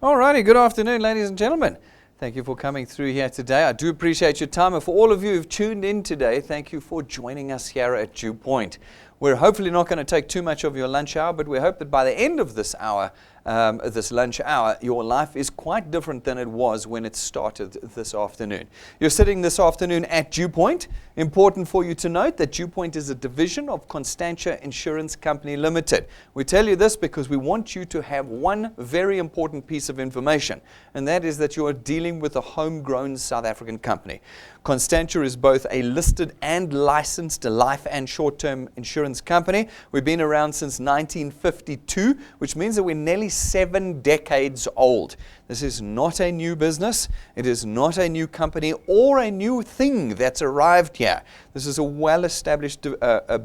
Alrighty, good afternoon, ladies and gentlemen. Thank you for coming through here today. I do appreciate your time, and for all of you who've tuned in today, thank you for joining us here at DuePoint. We're hopefully not going to take too much of your lunch hour, but we hope that by the end of this hour, this lunch hour, your life is quite different than it was when it started this afternoon. You're sitting this afternoon at DuePoint. Important for you to note that DuePoint is a division of Constantia Insurance Company Limited. We tell you this because we want you to have one very important piece of information, and that is that you are dealing with a homegrown South African company. Constantia is both a listed and licensed life and short-term insurance company. We've been around since 1952, which means that we're nearly 7 decades old. This is not a new business. It is not a new company or a new thing that's arrived here. This is a well-established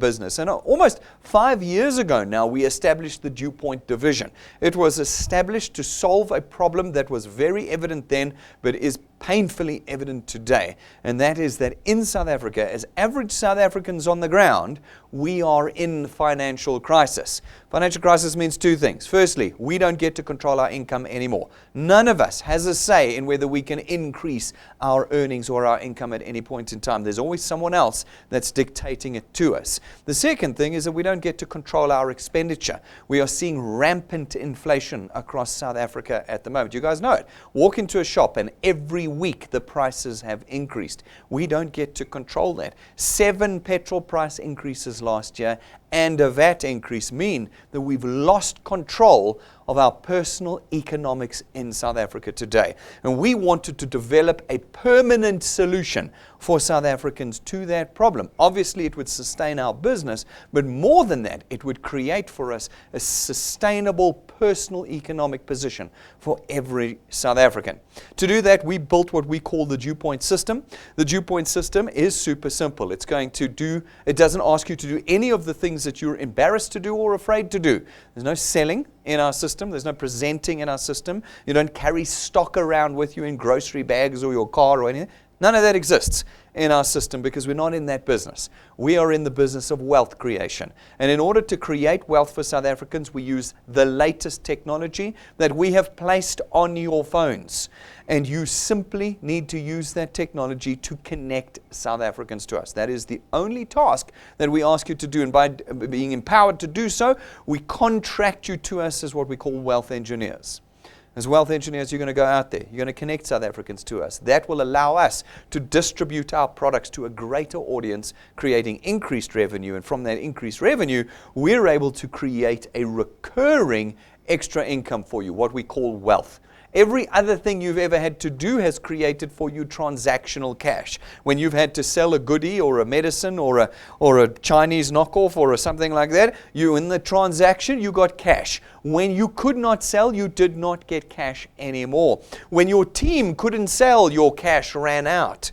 business. And almost 5 years ago now, we established the DuePoint division. It was established to solve a problem that was very evident then, but is painfully evident today. And that is that in South Africa, as average South Africans on the ground, we are in financial crisis. Financial crisis means two things. Firstly, we don't get to control our income anymore. None of us has a say in whether we can increase our earnings or our income at any point in time. There's always someone else that's dictating it to us. The second thing is that we don't get to control our expenditure. We are seeing rampant inflation across South Africa at the moment. You guys know it. Walk into a shop and every week the prices have increased. We don't get to control that. 7 petrol price increases last year and a VAT increase mean that we've lost control of our personal economics in South Africa today. And we wanted to develop a permanent solution for South Africans to that problem. Obviously, it would sustain our business, but more than that, it would create for us a sustainable personal economic position for every South African. To do that, we built what we call the DuePoint system. The DuePoint system is super simple. It doesn't ask you to do any of the things that you're embarrassed to do or afraid to do. There's no selling in our system. There's no presenting in our system. You don't carry stock around with you in grocery bags or your car or anything. None of that exists in our system because we're not in that business. We are in the business of wealth creation. And in order to create wealth for South Africans, we use the latest technology that we have placed on your phones. And you simply need to use that technology to connect South Africans to us. That is the only task that we ask you to do. And by being empowered to do so, we contract you to us as what we call wealth engineers. As wealth engineers, you're going to go out there. You're going to connect South Africans to us. That will allow us to distribute our products to a greater audience, creating increased revenue. And from that increased revenue, we're able to create a recurring extra income for you, what we call wealth. Every other thing you've ever had to do has created for you transactional cash. When you've had to sell a goodie or a medicine or a Chinese knockoff or something like that, you in the transaction, you got cash. When you could not sell, you did not get cash anymore. When your team couldn't sell, your cash ran out.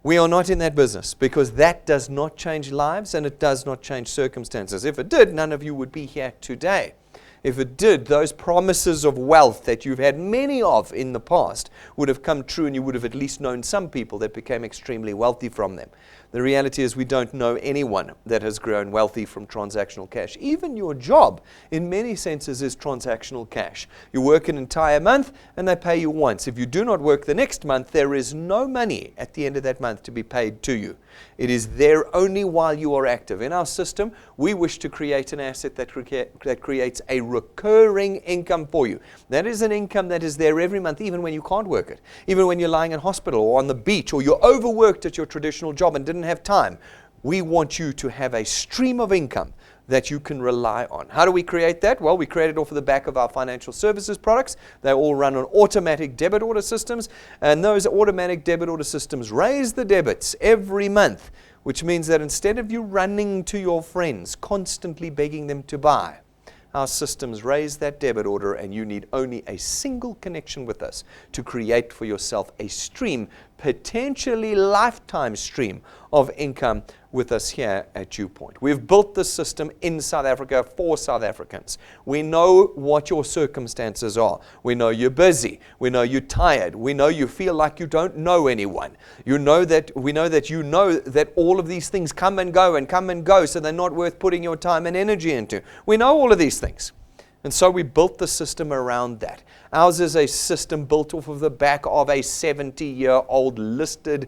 We are not in that business because that does not change lives and it does not change circumstances. If it did, none of you would be here today. If it did, those promises of wealth that you've had many of in the past would have come true, and you would have at least known some people that became extremely wealthy from them. The reality is we don't know anyone that has grown wealthy from transactional cash. Even your job, in many senses, is transactional cash. You work an entire month and they pay you once. If you do not work the next month, there is no money at the end of that month to be paid to you. It is there only while you are active. In our system, we wish to create an asset that creates a recurring income for you. That is an income that is there every month, even when you can't work it. Even when you're lying in hospital or on the beach or you're overworked at your traditional job and didn't have time. We want you to have a stream of income that you can rely on. How do we create that? Well, we create it off of the back of our financial services products. They all run on automatic debit order systems, and those automatic debit order systems raise the debits every month, which means that instead of you running to your friends, constantly begging them to buy, our systems raise that debit order, and you need only a single connection with us to create for yourself a stream, potentially lifetime stream of income with us here at DuePoint. We've built this system in South Africa for South Africans. We know what your circumstances are. We know you're busy. We know you're tired. We know you feel like you don't know anyone. We know that you know that all of these things come and go, so they're not worth putting your time and energy into. We know all of these things. And so we built the system around that. Ours is a system built off of the back of a 70-year-old listed,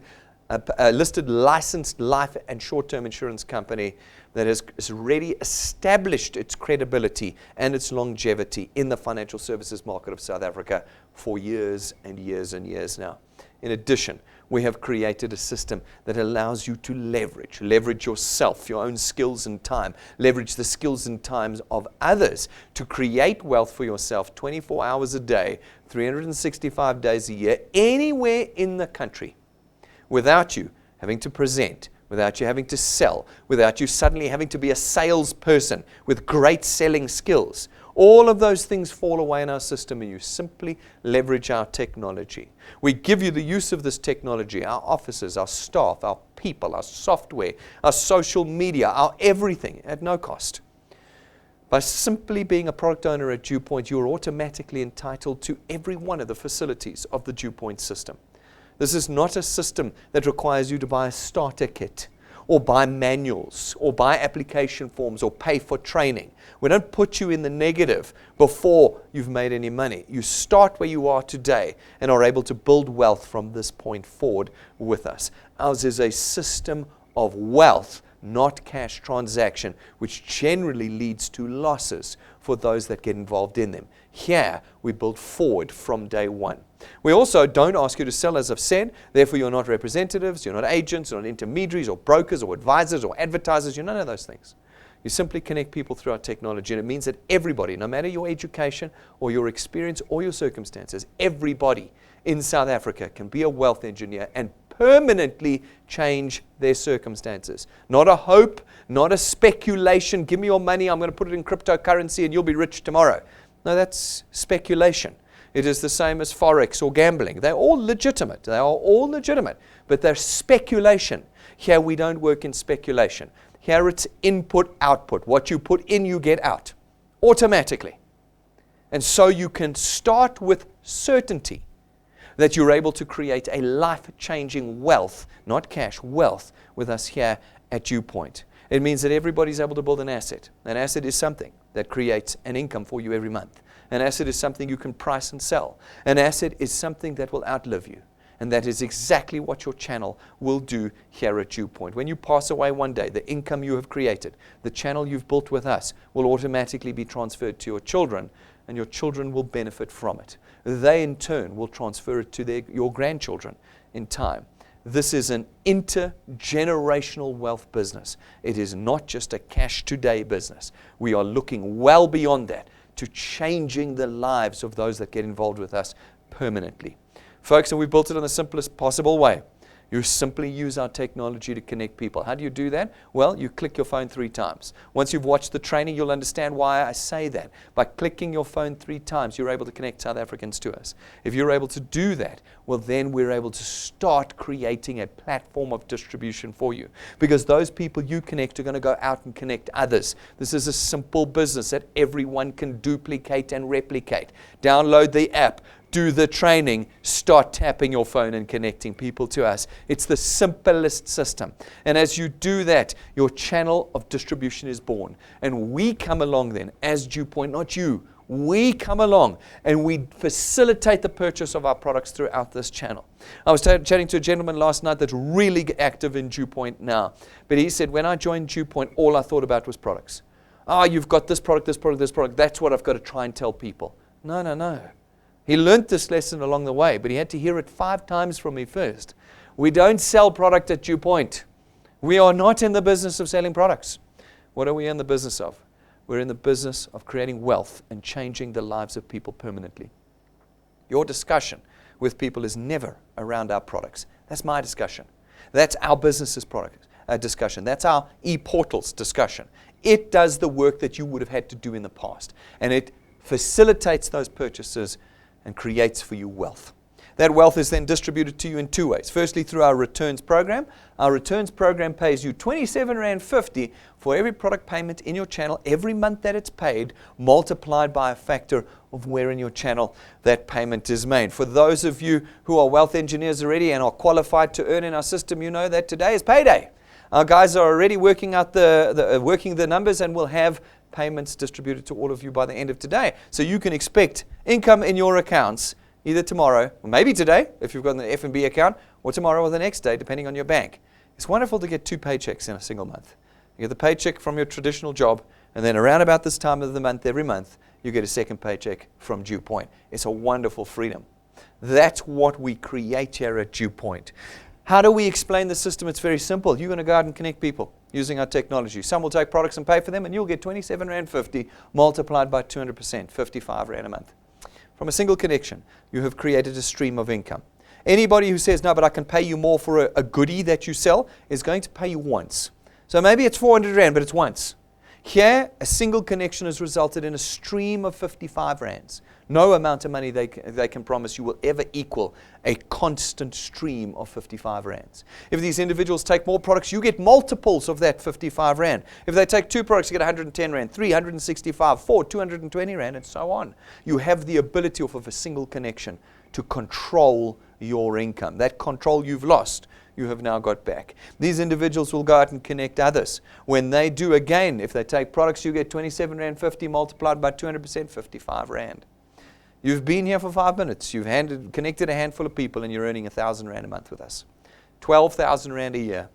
licensed life and short-term insurance company that has already established its credibility and its longevity in the financial services market of South Africa for years and years and years now. In addition, we have created a system that allows you to leverage yourself, your own skills and time, leverage the skills and times of others to create wealth for yourself 24 hours a day, 365 days a year, anywhere in the country, without you having to present, without you having to sell, without you suddenly having to be a salesperson with great selling skills. All of those things fall away in our system, and you simply leverage our technology. We give you the use of this technology, our offices, our staff, our people, our software, our social media, our everything at no cost. By simply being a product owner at DuePoint, you're automatically entitled to every one of the facilities of the DuePoint system. This is not a system that requires you to buy a starter kit or buy manuals or buy application forms or pay for training. We don't put you in the negative before you've made any money. You start where you are today and are able to build wealth from this point forward with us. Ours is a system of wealth, not cash transaction, which generally leads to losses for those that get involved in them. Here, we build forward from day one. We also don't ask you to sell, as I've said. Therefore, you're not representatives, you're not agents, you're not intermediaries or brokers or advisors or advertisers. You're none of those things. You simply connect people through our technology, and it means that everybody, no matter your education or your experience or your circumstances, everybody in South Africa can be a wealth engineer and permanently change their circumstances. Not a hope, not a speculation. Give me your money, I'm going to put it in cryptocurrency and you'll be rich tomorrow. No, that's speculation. It is the same as Forex or gambling. They're all legitimate. They are all legitimate, but they're speculation. Here we don't work in speculation. Here it's input, output. What you put in, you get out automatically. And so you can start with certainty that you're able to create a life-changing wealth, not cash, wealth, with us here at DuePoint. It means that everybody's able to build an asset. An asset is something that creates an income for you every month. An asset is something you can price and sell. An asset is something that will outlive you. And that is exactly what your channel will do here at DuePoint. When you pass away one day, the income you have created, the channel you've built with us, will automatically be transferred to your children, and your children will benefit from it. They, in turn, will transfer it to your grandchildren in time. This is an intergenerational wealth business. It is not just a cash today business. We are looking well beyond that to changing the lives of those that get involved with us permanently. Folks, and we built it in the simplest possible way. You simply use our technology to connect people. How do you do that? Well, you click your phone 3 times. Once you've watched the training, you'll understand why I say that. By clicking your phone 3 times, you're able to connect South Africans to us. If you're able to do that, well, then we're able to start creating a platform of distribution for you. Because those people you connect are going to go out and connect others. This is a simple business that everyone can duplicate and replicate. Download the app. Do the training, start tapping your phone and connecting people to us. It's the simplest system. And as you do that, your channel of distribution is born. And we come along then as DuePoint, not you. We come along and we facilitate the purchase of our products throughout this channel. I was chatting to a gentleman last night that's really active in DuePoint now. But he said, when I joined DuePoint, all I thought about was products. You've got this product, this product, this product. That's what I've got to try and tell people. No. He learned this lesson along the way, but he had to hear it 5 times from me first. We don't sell product at DuePoint. We are not in the business of selling products. What are we in the business of? We're in the business of creating wealth and changing the lives of people permanently. Your discussion with people is never around our products. That's my discussion. That's our business's product discussion. That's our e-portals discussion. It does the work that you would have had to do in the past, and it facilitates those purchases and creates for you wealth. That wealth is then distributed to you in 2 ways. Firstly, through our returns program. Our returns program pays you R27.50 for every product payment in your channel every month that it's paid, multiplied by a factor of where in your channel that payment is made. For those of you who are wealth engineers already and are qualified to earn in our system, you know that today is payday. Our guys are already working out working the numbers, and will have payments distributed to all of you by the end of today. So you can expect income in your accounts either tomorrow, or maybe today, if you've got an F&B account, or tomorrow or the next day, depending on your bank. It's wonderful to get 2 paychecks in a single month. You get the paycheck from your traditional job, and then around about this time of the month, every month, you get a second paycheck from DuePoint. It's a wonderful freedom. That's what we create here at DuePoint. How do we explain the system? It's very simple. You're going to go out and connect people using our technology. Some will take products and pay for them, and you'll get 27 Rand 50 multiplied by 200%, 55 Rand a month. From a single connection, you have created a stream of income. Anybody who says, no, but I can pay you more for a goodie that you sell is going to pay you once. So maybe it's 400 Rand, but it's once. Here, a single connection has resulted in a stream of 55 Rands. No amount of money they can promise you will ever equal a constant stream of 55 Rands. If these individuals take more products, you get multiples of that 55 Rand. If they take 2 products, you get 110 Rand, 365, 4, 220 Rand, and so on. You have the ability off of a single connection to control your income. That control you've lost, you have now got back. These individuals will go out and connect others. When they do again, if they take products, you get 27 Rand 50 multiplied by 200%, 55 Rand. You've been here for 5 minutes. You've connected a handful of people, and you're earning 1,000 Rand a month with us. 12,000 Rand a year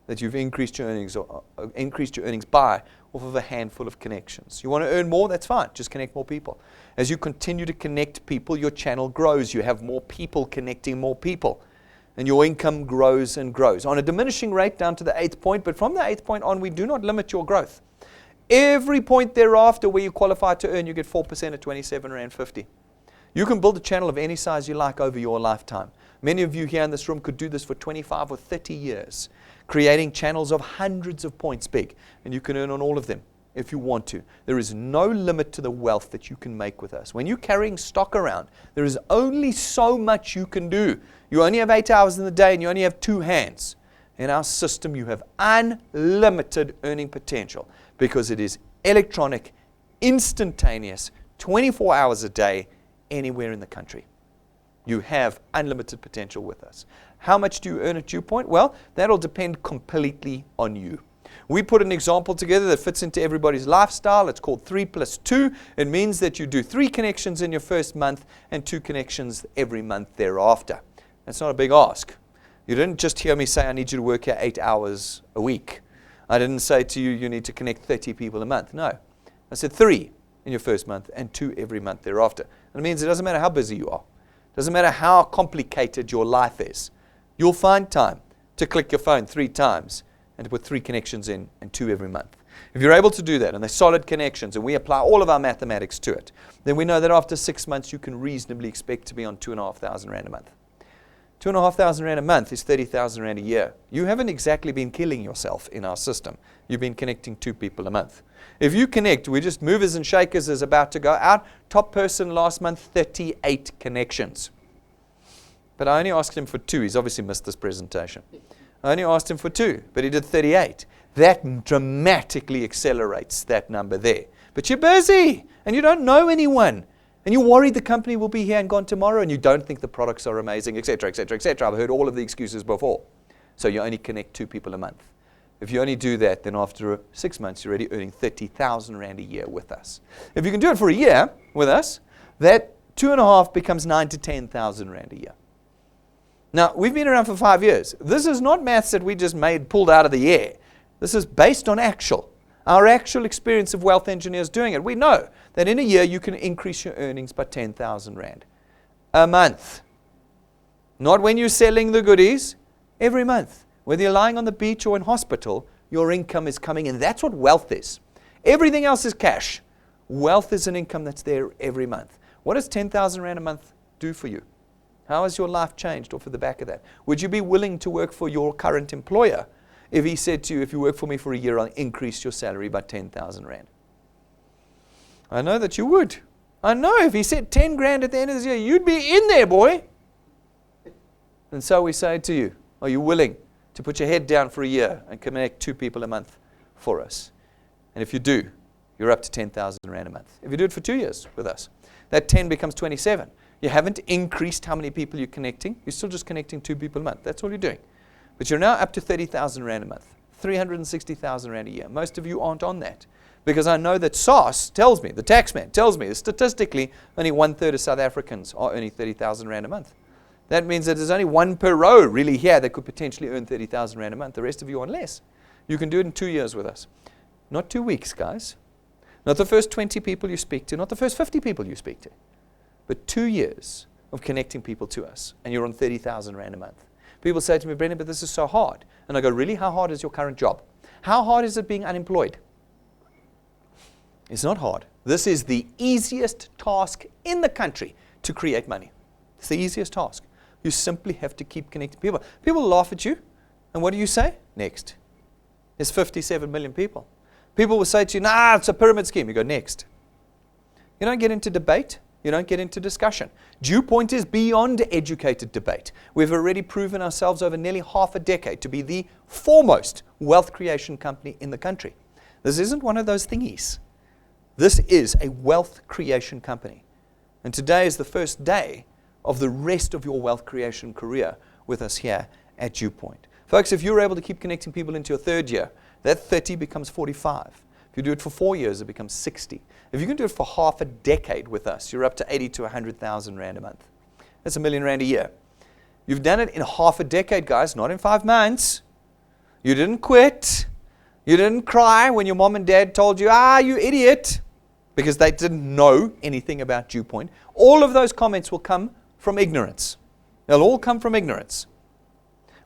that you've increased your earnings by off of a handful of connections. You want to earn more? That's fine. Just connect more people. As you continue to connect people, your channel grows. You have more people connecting more people. And your income grows and grows. On a diminishing rate down to the 8th point, but from the 8th point on, we do not limit your growth. Every point thereafter where you qualify to earn, you get 4% at 27 Rand 50. You can build a channel of any size you like over your lifetime. Many of you here in this room could do this for 25 or 30 years, creating channels of hundreds of points big, and you can earn on all of them if you want to. There is no limit to the wealth that you can make with us. When you're carrying stock around, there is only so much you can do. You only have 8 hours in the day, and you only have 2 hands. In our system, you have unlimited earning potential because it is electronic, instantaneous, 24 hours a day, anywhere in the country. You have unlimited potential with us. How much do you earn at DuePoint? Well, that'll depend completely on you. We put an example together that fits into everybody's lifestyle. It's called 3 + 2. It means that you do 3 connections in your first month and 2 connections every month thereafter. That's not a big ask. You didn't just hear me say, I need you to work here 8 hours a week. I didn't say to you, you need to connect 30 people a month. No. I said 3 in your first month and 2 every month thereafter. And it means it doesn't matter how busy you are. It doesn't matter how complicated your life is. You'll find time to click your phone 3 times and to put 3 connections in and 2 every month. If you're able to do that, and they're solid connections, and we apply all of our mathematics to it, then we know that after 6 months, you can reasonably expect to be on 2,500 Rand a month. 2,500 Rand a month is 30,000 Rand a year. You haven't exactly been killing yourself in our system. You've been connecting 2 people a month. If you connect, we just movers and shakers is about to go out. Top person last month, 38 connections. But I only asked him for 2. He's obviously missed this presentation. I only asked him for 2, but he did 38. That dramatically accelerates that number there. But you're busy, and you don't know anyone. And you're worried the company will be here and gone tomorrow, and you don't think the products are amazing, etc., etc., etc. I've heard all of the excuses before. So you only connect 2 people a month. If you only do that, then after 6 months, you're already earning 30,000 Rand a year with us. If you can do it for a year with us, that 2.5 becomes 9,000 to 10,000 Rand a year. Now, we've been around for 5 years. This is not maths that we just pulled out of the air. This is based on our actual experience of wealth engineers doing it. We know that in a year, you can increase your earnings by 10,000 Rand a month. Not when you're selling the goodies, every month. Whether you're lying on the beach or in hospital, your income is coming in. That's what wealth is. Everything else is cash. Wealth is an income that's there every month. What does 10,000 Rand a month do for you? How has your life changed off of the back of that? Would you be willing to work for your current employer if he said to you, if you work for me for a year, I'll increase your salary by 10,000 Rand? I know that you would. I know if he said 10 grand at the end of this year, you'd be in there, boy. And so we say to you, are you willing to put your head down for a year and connect 2 people a month for us? And if you do, you're up to 10,000 Rand a month. If you do it for 2 years with us, that 10 becomes 27. You haven't increased how many people you're connecting. You're still just connecting 2 people a month. That's all you're doing. But you're now up to 30,000 Rand a month, 360,000 Rand a year. Most of you aren't on that. Because I know that SARS tells me, the taxman tells me, that statistically only 1/3 of South Africans are earning 30,000 Rand a month. That means that there's only one per row really here that could potentially earn 30,000 Rand a month. The rest of you on less. You can do it in 2 years with us. Not 2 weeks, guys. Not the first 20 people you speak to, not the first 50 people you speak to, but 2 years of connecting people to us, and you're on 30,000 Rand a month. People say to me, Brendan, but this is so hard. And I go, really? How hard is your current job? How hard is it being unemployed? It's not hard. This is the easiest task in the country to create money. It's the easiest task. You simply have to keep connecting people. People laugh at you, and what do you say? Next. There's 57 million people. People will say to you, nah, it's a pyramid scheme. You go, next. You don't get into debate. You don't get into discussion. DuePoint is beyond educated debate. We've already proven ourselves over nearly half a decade to be the foremost wealth creation company in the country. This isn't one of those thingies. This is a wealth creation company. And today is the first day of the rest of your wealth creation career with us here at DuePoint. Folks, if you're able to keep connecting people into your third year, that 30 becomes 45. If you do it for 4 years, it becomes 60. If you can do it for half a decade with us, you're up to 80 to 100,000 Rand a month. That's R1 million a year. You've done it in half a decade, guys, not in 5 months. You didn't quit. You didn't cry when your mom and dad told you, you idiot, because they didn't know anything about DuePoint. All of those comments will come from ignorance. They'll all come from ignorance.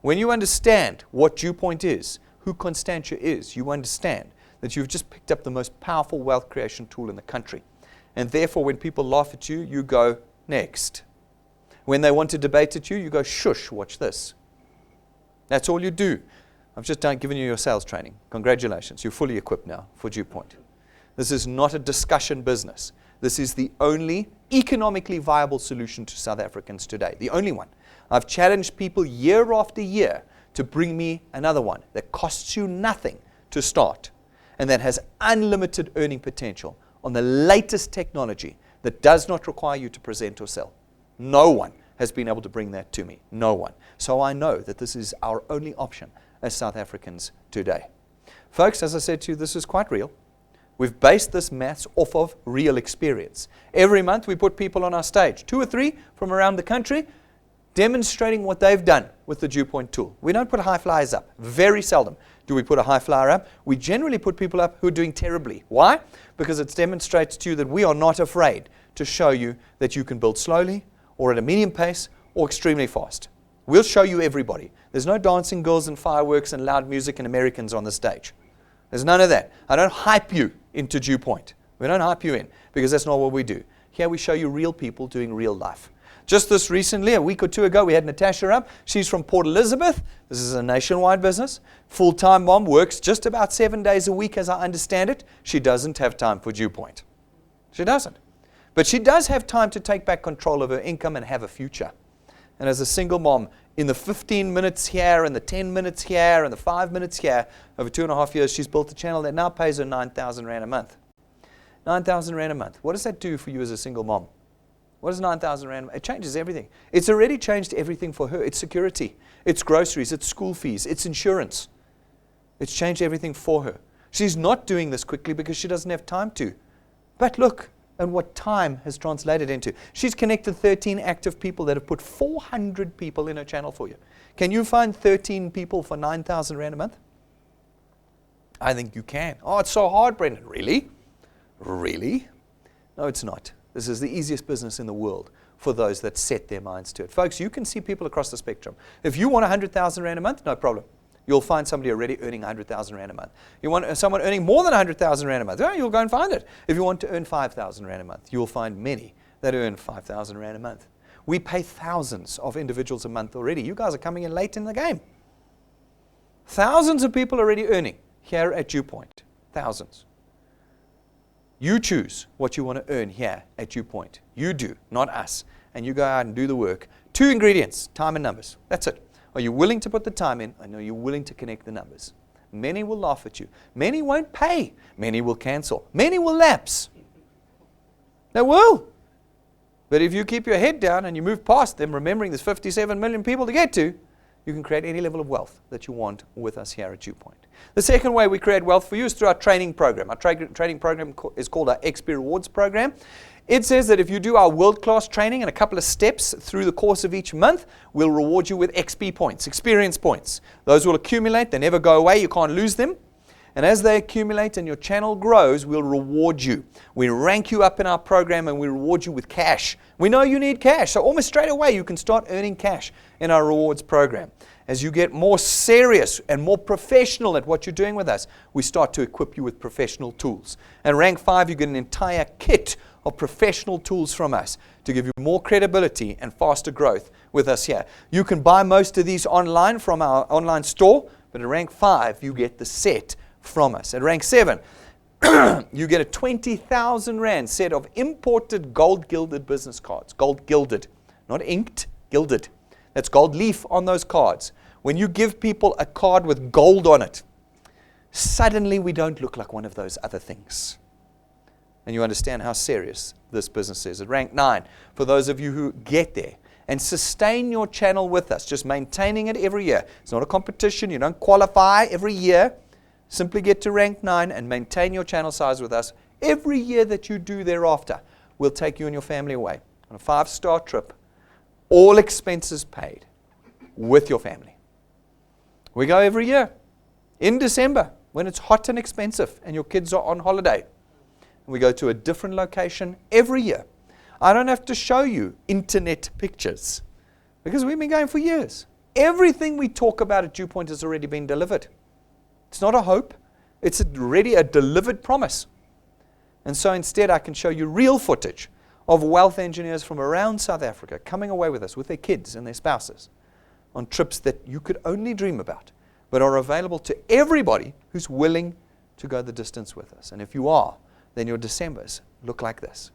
When you understand what DuePoint is, who Constantia is, you understand that you've just picked up the most powerful wealth creation tool in the country. And therefore, when people laugh at you, you go, next. When they want to debate at you, you go, shush, watch this. That's all you do. I've just given you your sales training. Congratulations. You're fully equipped now for DuePoint. This is not a discussion business. This is the only economically viable solution to South Africans today. The only one. I've challenged people year after year to bring me another one that costs you nothing to start and that has unlimited earning potential on the latest technology that does not require you to present or sell. No one has been able to bring that to me. No one. So I know that this is our only option as South Africans today. Folks, as I said to you, this is quite real. We've based this maths off of real experience. Every month we put people on our stage, 2 or 3 from around the country, demonstrating what they've done with the DuePoint tool. We don't put high flyers up. Very seldom do we put a high flyer up. We generally put people up who are doing terribly. Why? Because it demonstrates to you that we are not afraid to show you that you can build slowly or at a medium pace or extremely fast. We'll show you everybody. There's no dancing girls and fireworks and loud music and Americans on the stage. There's none of that. I don't hype you into DuePoint. We don't hype you in because that's not what we do. Here we show you real people doing real life. Just this recently, a week or 2 ago, we had Natasha up. She's from Port Elizabeth. This is a nationwide business. Full-time mom, works just about 7 days a week as I understand it. She doesn't have time for DuePoint. She doesn't. But she does have time to take back control of her income and have a future. And as a single mom, in the 15 minutes here and the 10 minutes here and the 5 minutes here, over 2.5 years, she's built a channel that now pays her 9,000 Rand a month. 9,000 Rand a month. What does that do for you as a single mom? What is 9,000 Rand? It changes everything. It's already changed everything for her. It's security. It's groceries. It's school fees. It's insurance. It's changed everything for her. She's not doing this quickly because she doesn't have time to. But look at what time has translated into. She's connected 13 active people that have put 400 people in her channel for you. Can you find 13 people for 9,000 Rand a month? I think you can. Oh, it's so hard, Brendan. Really? Really? No, it's not. This is the easiest business in the world for those that set their minds to it. Folks, you can see people across the spectrum. If you want 100,000 Rand a month, no problem. You'll find somebody already earning 100,000 Rand a month. You want someone earning more than 100,000 Rand a month, you'll go and find it. If you want to earn 5,000 Rand a month, you'll find many that earn 5,000 Rand a month. We pay thousands of individuals a month already. You guys are coming in late in the game. Thousands of people already earning here at DuePoint. Thousands. You choose what you want to earn here at DuePoint. You do, not us. And you go out and do the work. 2 ingredients, time and numbers. That's it. Are you willing to put the time in? And are you willing to connect the numbers? Many will laugh at you. Many won't pay. Many will cancel. Many will lapse. They will. But if you keep your head down and you move past them, remembering there's 57 million people to get to, you can create any level of wealth that you want with us here at DuePoint. The second way we create wealth for you is through our training program. Our training program is called our XP Rewards program. It says that if you do our world-class training and a couple of steps through the course of each month, we'll reward you with XP points, experience points. Those will accumulate. They never go away. You can't lose them. And as they accumulate and your channel grows, we'll reward you. We rank you up in our program and we reward you with cash. We know you need cash, so almost straight away you can start earning cash in our rewards program. As you get more serious and more professional at what you're doing with us, we start to equip you with professional tools. And rank 5, you get an entire kit of professional tools from us to give you more credibility and faster growth with us here. You can buy most of these online from our online store, but at rank 5, you get the set from us. At rank 7, you get a 20,000 Rand set of imported gold-gilded business cards. Gold-gilded, not inked, gilded. That's gold leaf on those cards. When you give people a card with gold on it, suddenly we don't look like one of those other things. And you understand how serious this business is. At rank 9, for those of you who get there and sustain your channel with us, just maintaining it every year. It's not a competition. You don't qualify every year. Simply get to rank 9 and maintain your channel size with us. Every year that you do thereafter, we'll take you and your family away on a 5-star trip, all expenses paid, with your family. We go every year in December when it's hot and expensive and your kids are on holiday. We go to a different location every year. I don't have to show you internet pictures because we've been going for years. Everything we talk about at DuePoint has already been delivered. It's not a hope. It's already a delivered promise. And so instead I can show you real footage of wealth engineers from around South Africa coming away with us with their kids and their spouses on trips that you could only dream about, but are available to everybody who's willing to go the distance with us. And if you are, then your Decembers look like this.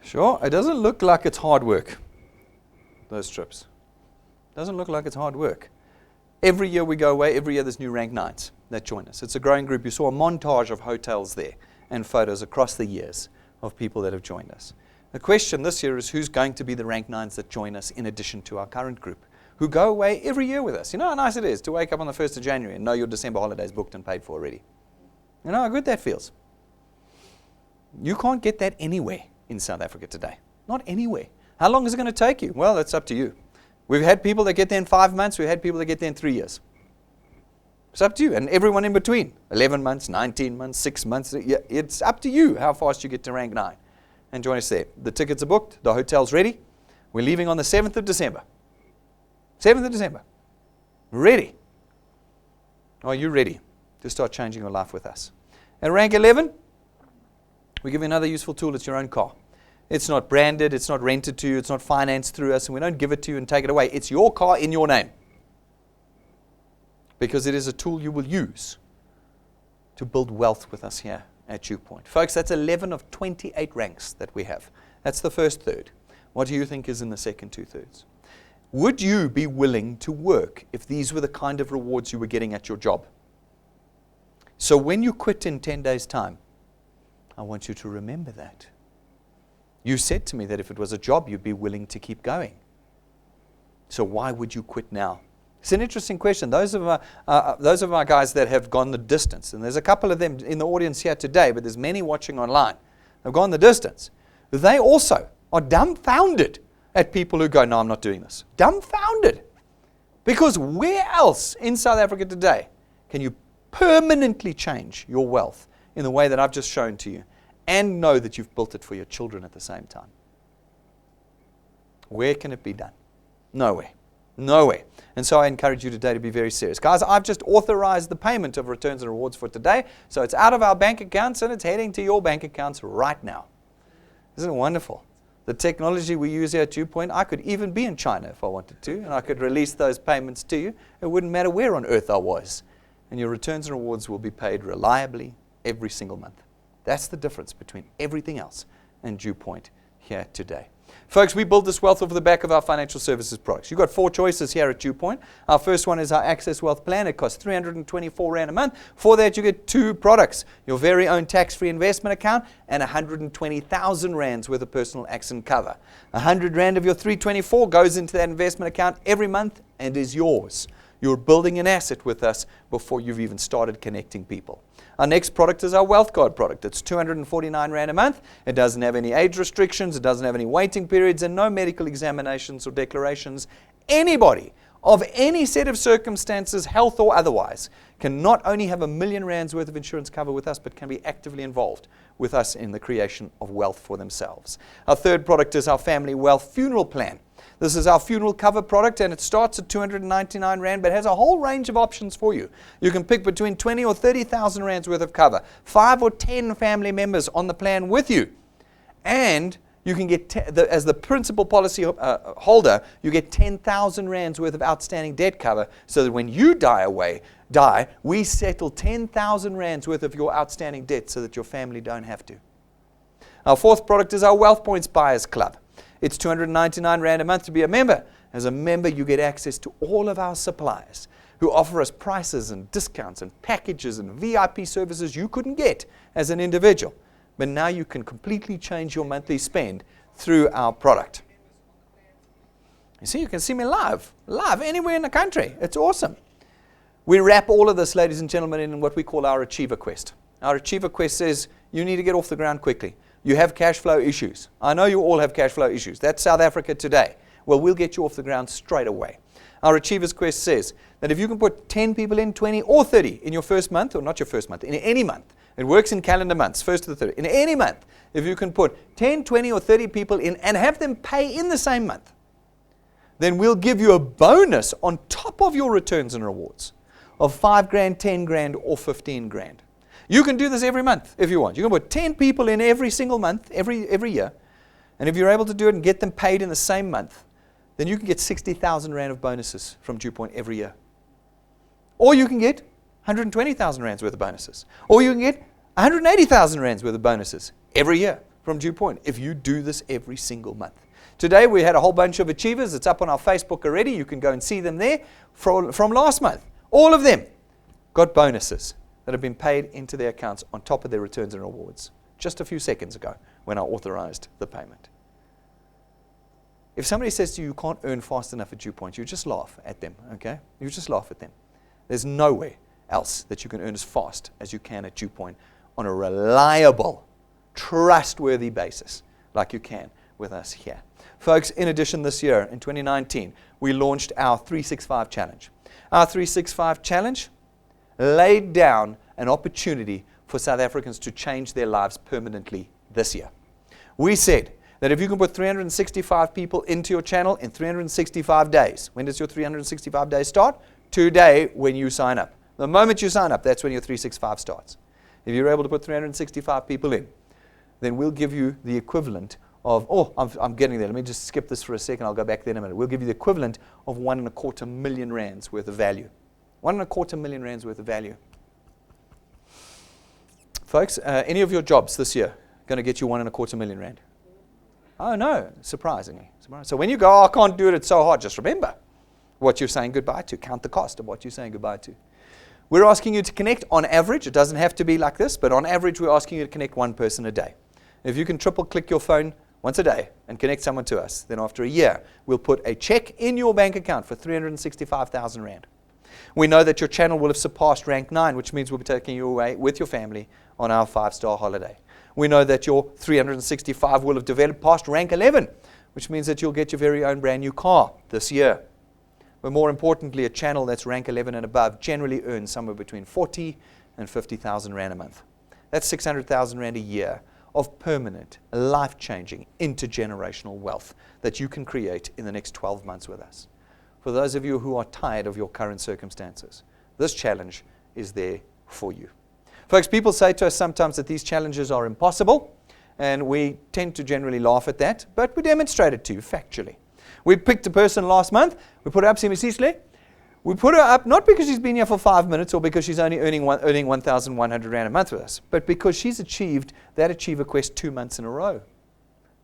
Sure, it doesn't look like it's hard work, those trips. Doesn't look like it's hard work. Every year we go away, every year there's new rank 9s that join us. It's a growing group. You saw a montage of hotels there and photos across the years of people that have joined us. The question this year is who's going to be the rank 9s that join us in addition to our current group, who go away every year with us. You know how nice it is to wake up on the 1st of January and know your December holiday is booked and paid for already. You know how good that feels. You can't get that anywhere in South Africa today. Not anywhere. How long is it going to take you? Well, it's up to you. We've had people that get there in 5 months. We've had people that get there in 3 years. It's up to you. And everyone in between. 11 months, 19 months, 6 months. It's up to you how fast you get to rank 9. And join us there. The tickets are booked. The hotel's ready. We're leaving on the 7th of December. 7th of December. Ready. Are you ready to start changing your life with us? At rank 11, we give you another useful tool. It's your own car. It's not branded, it's not rented to you, it's not financed through us, and we don't give it to you and take it away. It's your car in your name. Because it is a tool you will use to build wealth with us here at DuePoint. Folks, that's 11 of 28 ranks that we have. That's the first third. What do you think is in the second 2/3? Would you be willing to work if these were the kind of rewards you were getting at your job? So when you quit in 10 days' time, I want you to remember that. You said to me that if it was a job, you'd be willing to keep going. So why would you quit now? It's an interesting question. Those of our guys that have gone the distance, and there's a couple of them in the audience here today, but there's many watching online, have gone the distance. They also are dumbfounded at people who go, no, I'm not doing this. Dumbfounded. Because where else in South Africa today can you permanently change your wealth in the way that I've just shown to you? And know that you've built it for your children at the same time. Where can it be done? Nowhere. Nowhere. And so I encourage you today to be very serious. Guys, I've just authorized the payment of returns and rewards for today. So it's out of our bank accounts and it's heading to your bank accounts right now. Isn't it wonderful? The technology we use here at DuePoint, I could even be in China if I wanted to, and I could release those payments to you. It wouldn't matter where on earth I was. And your returns and rewards will be paid reliably every single month. That's the difference between everything else and DuePoint here today. Folks, we build this wealth over the back of our financial services products. You've got 4 choices here at DuePoint. Our first one is our Access Wealth Plan. It costs 324 Rand a month. For that, you get 2 products, your very own tax-free investment account and 120,000 Rands worth of personal accident cover. 100 Rand of your 324 goes into that investment account every month and is yours. You're building an asset with us before you've even started connecting people. Our next product is our Wealth Guard product. It's 249 Rand a month. It doesn't have any age restrictions. It doesn't have any waiting periods and no medical examinations or declarations. Anybody of any set of circumstances, health or otherwise, can not only have R1 million worth of insurance cover with us, but can be actively involved with us in the creation of wealth for themselves. Our third product is our Family Wealth Funeral Plan. This is our funeral cover product, and it starts at 299 Rand, but has a whole range of options for you. You can pick between 20 or 30,000 Rands worth of cover, 5 or 10 family members on the plan with you, and you can get, as the principal policy holder, you get 10,000 Rands worth of outstanding debt cover, so that when you die, we settle 10,000 Rands worth of your outstanding debt so that your family don't have to. Our fourth product is our Wealth Points Buyers Club. It's 299 Rand a month to be a member. As a member, you get access to all of our suppliers who offer us prices and discounts and packages and VIP services you couldn't get as an individual. But now you can completely change your monthly spend through our product. You see, you can see me live anywhere in the country. It's awesome. We wrap all of this, ladies and gentlemen, in what we call our Achiever Quest. Our Achiever Quest says you need to get off the ground quickly. You have cash flow issues. I know you all have cash flow issues. That's South Africa today. Well, we'll get you off the ground straight away. Our Achievers Quest says that if you can put 10 people in, 20 or 30 in your first month, or not your first month, in any month, it works in calendar months, 1st to the 3rd, in any month, if you can put 10, 20 or 30 people in and have them pay in the same month, then we'll give you a bonus on top of your returns and rewards of 5 grand, 10 grand or 15 grand. You can do this every month if you want. You can put 10 people in every single month, every year. And if you're able to do it and get them paid in the same month, then you can get 60,000 Rand of bonuses from DuePoint every year. Or you can get 120,000 Rands worth of bonuses. Or you can get 180,000 Rands worth of bonuses every year from DuePoint if you do this every single month. Today we had a whole bunch of achievers. It's up on our Facebook already. You can go and see them there from last month. All of them got bonuses that have been paid into their accounts on top of their returns and rewards just a few seconds ago when I authorized the payment. If somebody says to you, you can't earn fast enough at DuePoint, you just laugh at them, okay? You just laugh at them. There's nowhere else that you can earn as fast as you can at DuePoint on a reliable, trustworthy basis like you can with us here. Folks, in addition, this year, in 2019, we launched our 365 Challenge. Our 365 Challenge laid down an opportunity for South Africans to change their lives permanently this year. We said that if you can put 365 people into your channel in 365 days, when does your 365 days start? Today, when you sign up. The moment you sign up, that's when your 365 starts. If you're able to put 365 people in, then we'll give you the equivalent of, I'm getting there. Let me just skip this for a second. I'll go back there in a minute. We'll give you the equivalent of 1.25 million rands worth of value. 1.25 million rands worth of value. Folks, any of your jobs this year going to get you 1.25 million rand? Oh, no, surprisingly. So when you go, I can't do it, it's so hard, just remember what you're saying goodbye to. Count the cost of what you're saying goodbye to. We're asking you to connect on average. It doesn't have to be like this, but on average, we're asking you to connect one person a day. If you can triple click your phone once a day and connect someone to us, then after a year, we'll put a check in your bank account for 365,000 rand. We know that your channel will have surpassed rank 9, which means we'll be taking you away with your family on our 5-star holiday. We know that your 365 will have developed past rank 11, which means that you'll get your very own brand new car this year. But more importantly, a channel that's rank 11 and above generally earns somewhere between 40 and 50,000 rand a month. That's 600,000 rand a year of permanent, life-changing, intergenerational wealth that you can create in the next 12 months with us. For those of you who are tired of your current circumstances, this challenge is there for you. Folks, people say to us sometimes that these challenges are impossible, and we tend to generally laugh at that, but we demonstrate it to you factually. We picked a person last month. We put her up, Simisisle. We put her up not because she's been here for 5 minutes or because she's only earning 1,100 rand a month with us, but because she's achieved that Achiever Quest 2 months in a row.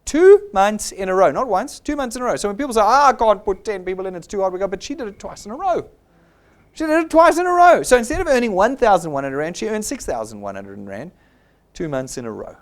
2 months in a row, not once, 2 months in a row. So when people say, I can't put 10 people in, it's too hard, we go, but she did it twice in a row. She did it twice in a row. So instead of earning 1,100 rand, she earned 6,100 rand 2 months in a row.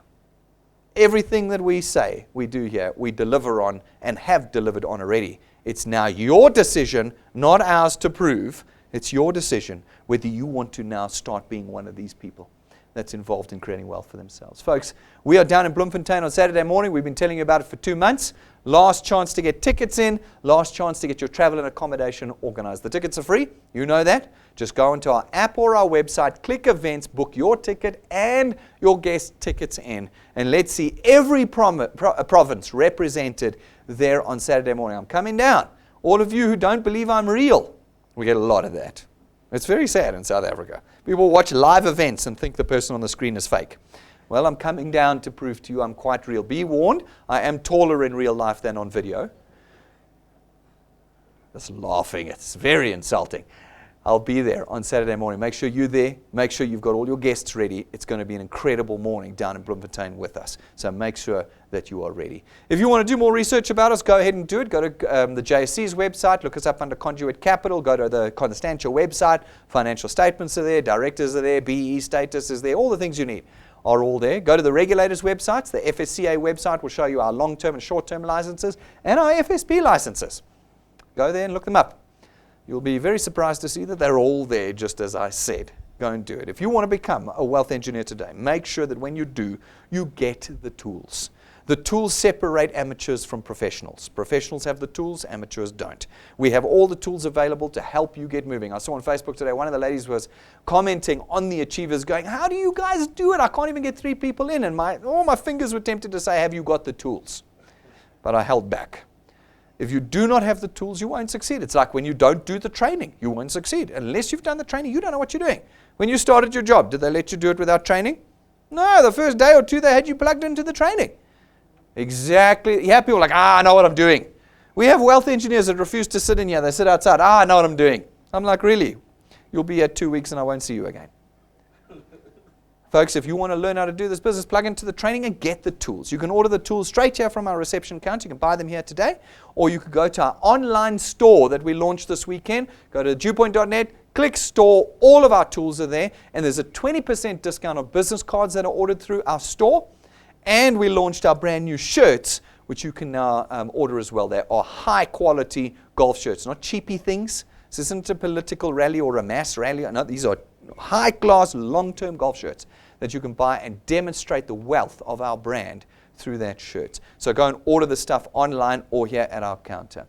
Everything that we say we do here, we deliver on and have delivered on already. It's now your decision, not ours to prove. It's your decision whether you want to now start being one of these people that's involved in creating wealth for themselves. Folks, we are down in Bloemfontein on Saturday morning. We've been telling you about it for 2 months. Last chance to get tickets in. Last chance to get your travel and accommodation organized. The tickets are free. You know that. Just go into our app or our website, click events, book your ticket and your guest tickets in. And let's see every province represented there on Saturday morning. I'm coming down. All of you who don't believe I'm real, we get a lot of that. It's very sad in South Africa. People watch live events and think the person on the screen is fake. Well, I'm coming down to prove to you I'm quite real. Be warned, I am taller in real life than on video. Just laughing, it's very insulting. I'll be there on Saturday morning. Make sure you're there. Make sure you've got all your guests ready. It's going to be an incredible morning down in Bloemfontein with us. So make sure that you are ready. If you want to do more research about us, go ahead and do it. Go to the JSC's website. Look us up under Conduit Capital. Go to the Constantia website. Financial statements are there. Directors are there. BE status is there. All the things you need are all there. Go to the regulators' websites. The FSCA website will show you our long-term and short-term licenses and our FSP licenses. Go there and look them up. You'll be very surprised to see that they're all there, just as I said. Go and do it. If you want to become a wealth engineer today, make sure that when you do, you get the tools. The tools separate amateurs from professionals. Professionals have the tools, amateurs don't. We have all the tools available to help you get moving. I saw on Facebook today, one of the ladies was commenting on the achievers going, how do you guys do it? I can't even get 3 people in. And all my fingers were tempted to say, have you got the tools? But I held back. If you do not have the tools, you won't succeed. It's like when you don't do the training, you won't succeed. Unless you've done the training, you don't know what you're doing. When you started your job, did they let you do it without training? No, the first day or two, they had you plugged into the training. Exactly. You have people like, I know what I'm doing. We have wealth engineers that refuse to sit in here. They sit outside. I know what I'm doing. I'm like, really? You'll be here 2 weeks and I won't see you again. Folks, if you want to learn how to do this business, plug into the training and get the tools. You can order the tools straight here from our reception counter. You can buy them here today, or you could go to our online store that we launched this weekend. Go to DuePoint.net, click store. All of our tools are there, and there's a 20% discount of business cards that are ordered through our store. And we launched our brand new shirts, which you can now order as well. They are high quality golf shirts, not cheapy things. This isn't a political rally or a mass rally. No, these are high-class, long-term golf shirts that you can buy and demonstrate the wealth of our brand through that shirt. So go and order the stuff online or here at our counter.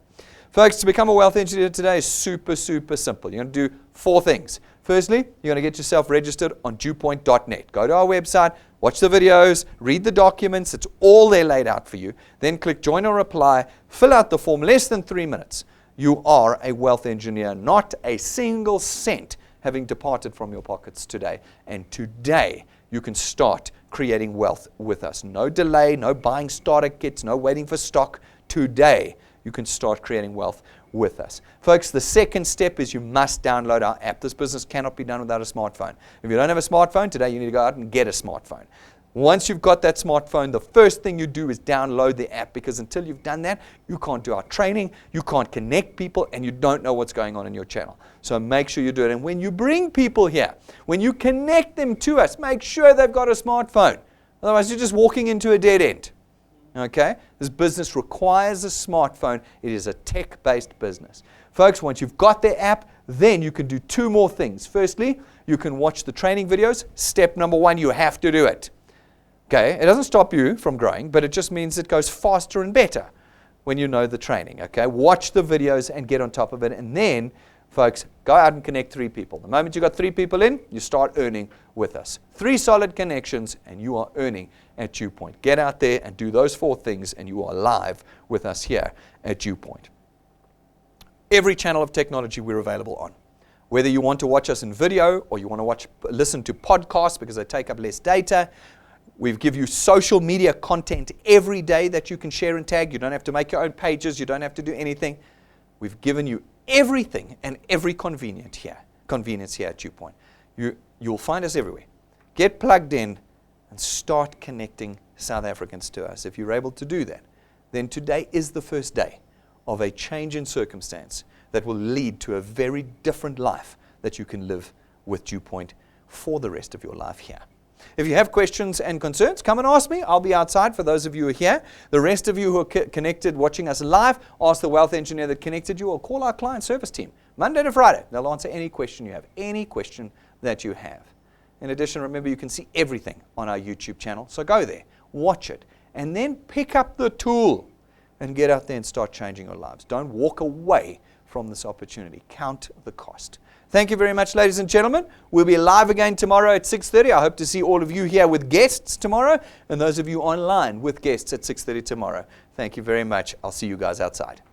Folks, to become a wealth engineer today is super, super simple. You're going to do 4 things. Firstly, you're going to get yourself registered on DuePoint.net. Go to our website, watch the videos, read the documents. It's all there laid out for you. Then click join or apply, fill out the form, less than 3 minutes. You are a wealth engineer, not a single cent having departed from your pockets today. And today, you can start creating wealth with us. No delay, no buying starter kits, no waiting for stock. Today, you can start creating wealth with us. Folks, the second step is you must download our app. This business cannot be done without a smartphone. If you don't have a smartphone today, you need to go out and get a smartphone. Once you've got that smartphone, the first thing you do is download the app, because until you've done that, you can't do our training, you can't connect people, and you don't know what's going on in your channel. So make sure you do it. And when you bring people here, when you connect them to us, make sure they've got a smartphone. Otherwise, you're just walking into a dead end. Okay? This business requires a smartphone. It is a tech-based business. Folks, once you've got the app, then you can do 2 more things. Firstly, you can watch the training videos. Step number 1, you have to do it. Okay, it doesn't stop you from growing, but it just means it goes faster and better when you know the training. Okay, watch the videos and get on top of it. And then, folks, go out and connect 3 people. The moment you got 3 people in, you start earning with us. 3 solid connections, and you are earning at DuePoint. Get out there and do those 4 things, and you are live with us here at DuePoint. Every channel of technology we're available on. Whether you want to watch us in video or you want to listen to podcasts because they take up less data. We give you social media content every day that you can share and tag. You don't have to make your own pages. You don't have to do anything. We've given you everything and every convenience here at DuePoint. You'll find us everywhere. Get plugged in and start connecting South Africans to us. If you're able to do that, then today is the first day of a change in circumstance that will lead to a very different life that you can live with DuePoint for the rest of your life here. If you have questions and concerns, come and ask me. I'll be outside for those of you who are here. The rest of you who are connected, watching us live, ask the wealth engineer that connected you or call our client service team. Monday to Friday, they'll answer any question you have, any question that you have. In addition, remember, you can see everything on our YouTube channel. So go there, watch it, and then pick up the tool and get out there and start changing your lives. Don't walk away from this opportunity. Count the cost. Thank you very much, ladies and gentlemen. We'll be live again tomorrow at 6:30. I hope to see all of you here with guests tomorrow, and those of you online with guests at 6:30 tomorrow. Thank you very much. I'll see you guys outside.